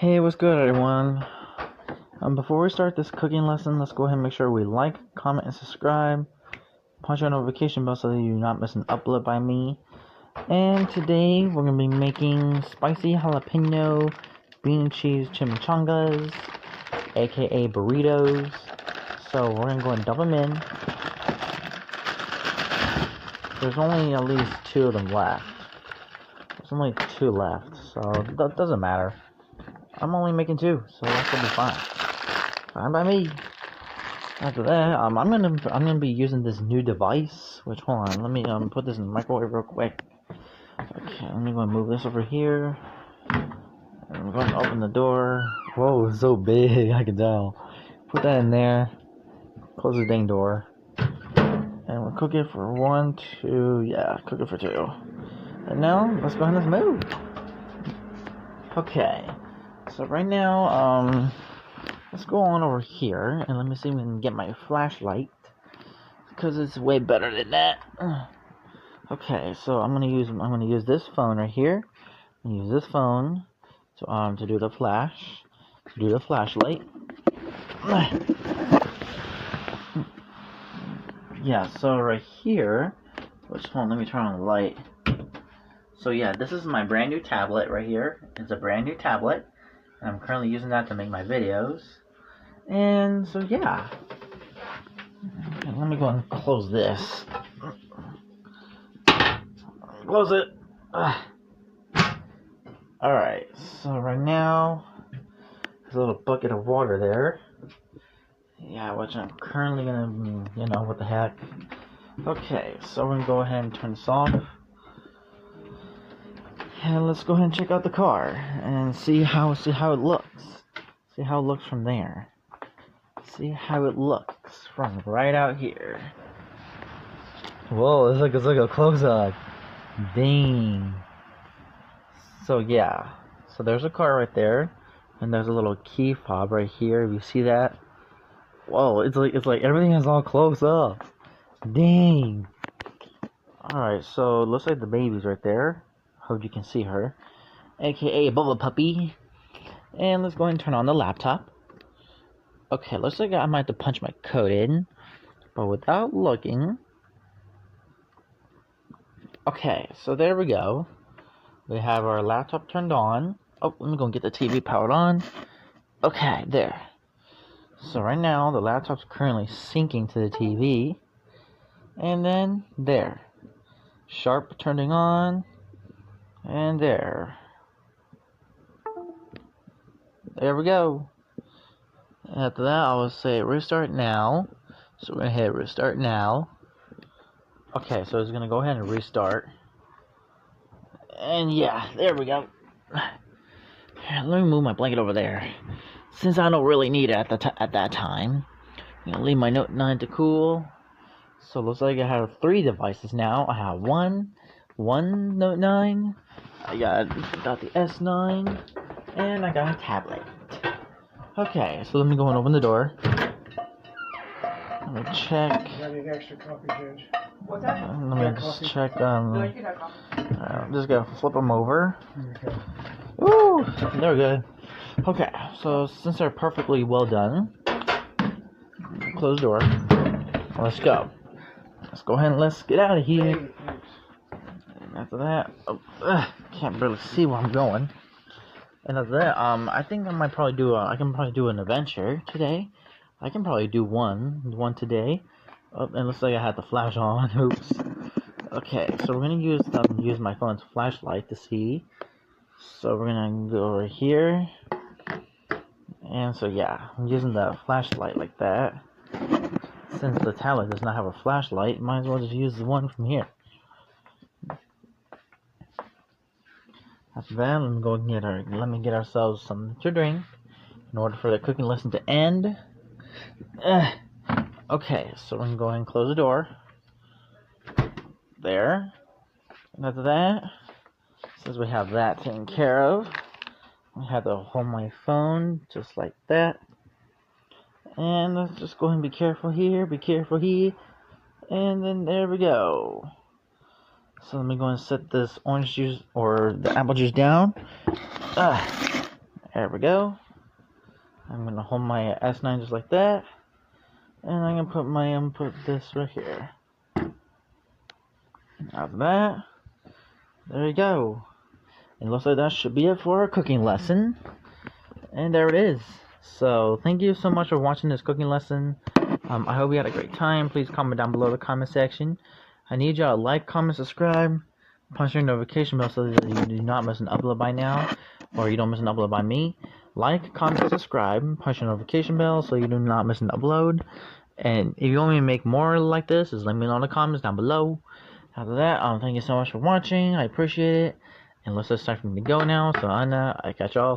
Hey, what's good, everyone? Before we start this cooking lesson, let's go ahead and make sure we like, comment, and subscribe. Punch your notification bell so that you do not miss an upload by me. And today, we're going to be making spicy jalapeno bean and cheese chimichangas, aka burritos. So, we're going to go and dump them in. There's only at least 2 of them left. There's only 2 left, so that doesn't matter. I'm only making 2, so that should be fine. Fine by me. After that, I'm gonna be using this new device. Which, hold on, let me put this in the microwave real quick. Okay, let me go and move this over here. And I'm going to open the door. Whoa, it's so big, I can tell. Put that in there. Close the dang door. And we'll cook it for 1, 2. Yeah, cook it for 2. And now, let's go ahead and let's move. Okay. So right now, let's go on over here, and let me see if we can get my flashlight, because it's way better than that. Okay, so I'm gonna use this phone right here. I'm gonna use this phone to do the flashlight. Yeah, so right here, hold on, let me turn on the light. So yeah, this is my brand new tablet right here. It's a brand new tablet. I'm currently using that to make my videos. And so yeah. Okay, let me go and close this. Close it. Alright, so right now, there's a little bucket of water there. Yeah, which I'm currently gonna, what the heck. Okay, so we're gonna go ahead and turn this off. And let's go ahead and check out the car and see how it looks. See how it looks from there. See how it looks from right out here. Whoa, it's like a close up. Dang. So yeah. So there's a car right there, and there's a little key fob right here. If you see that. Whoa, it's like everything is all close up. Dang. Alright, so it looks like the baby's right there. Hope you can see her, aka Bubba Puppy. And let's go ahead and turn on the laptop. Okay, looks like I might have to punch my code in, but without looking. Okay, so there we go. We have our laptop turned on. Oh, let me go and get the TV powered on. Okay, there. So right now the laptop's currently syncing to the TV, and then there, sharp turning on. And there we go. After that, I will say restart now. So we're gonna hit restart now. Okay, so it's gonna go ahead and restart. And yeah, there we go. Here, let me move my blanket over there, since I don't really need it at that time. I'm gonna leave my Note 9 to cool. So it looks like I have 3 devices now. I have one Note 9. I got the S9, and I got a tablet. Okay, so let me go and open the door. Let me check. Got an extra coffee, Judge. What's that? Let me just check. I'm just gonna flip them over. Okay. Woo! They're good. Okay, so since they're perfectly well done, close the door. Let's go. Let's go ahead and let's get out of here. And after that, can't really see where I'm going. And after that, I think I might probably do I can probably do an adventure today. I can probably do one today. Oh, and looks like I had the flash on. Oops. Okay, so we're gonna use my phone's flashlight to see. So we're gonna go over here. And so yeah, I'm using the flashlight like that. Since the tablet does not have a flashlight, might as well just use the one from here. After that, let me get ourselves something to drink in order for the cooking lesson to end. Okay, so we're gonna go ahead and close the door. There. And after that, since we have that taken care of, I have to hold my phone just like that. And let's just go ahead and be careful here, and then there we go. So let me go and set this orange juice or the apple juice down. There we go. I'm gonna hold my S9 just like that, and I'm gonna put my input this right here. After that, there you go. And looks like that should be it for our cooking lesson. And there it is. So thank you so much for watching this cooking lesson. I hope you had a great time. Please comment down below in the comment section. I need y'all to like, comment, subscribe, punch your notification bell so that you do not miss an upload by now, or you don't miss an upload by me. Like, comment, subscribe, punch your notification bell so you do not miss an upload. And if you want me to make more like this, just let me know in the comments down below. After that, thank you so much for watching. I appreciate it. And let's just start from the go now. So I catch y'all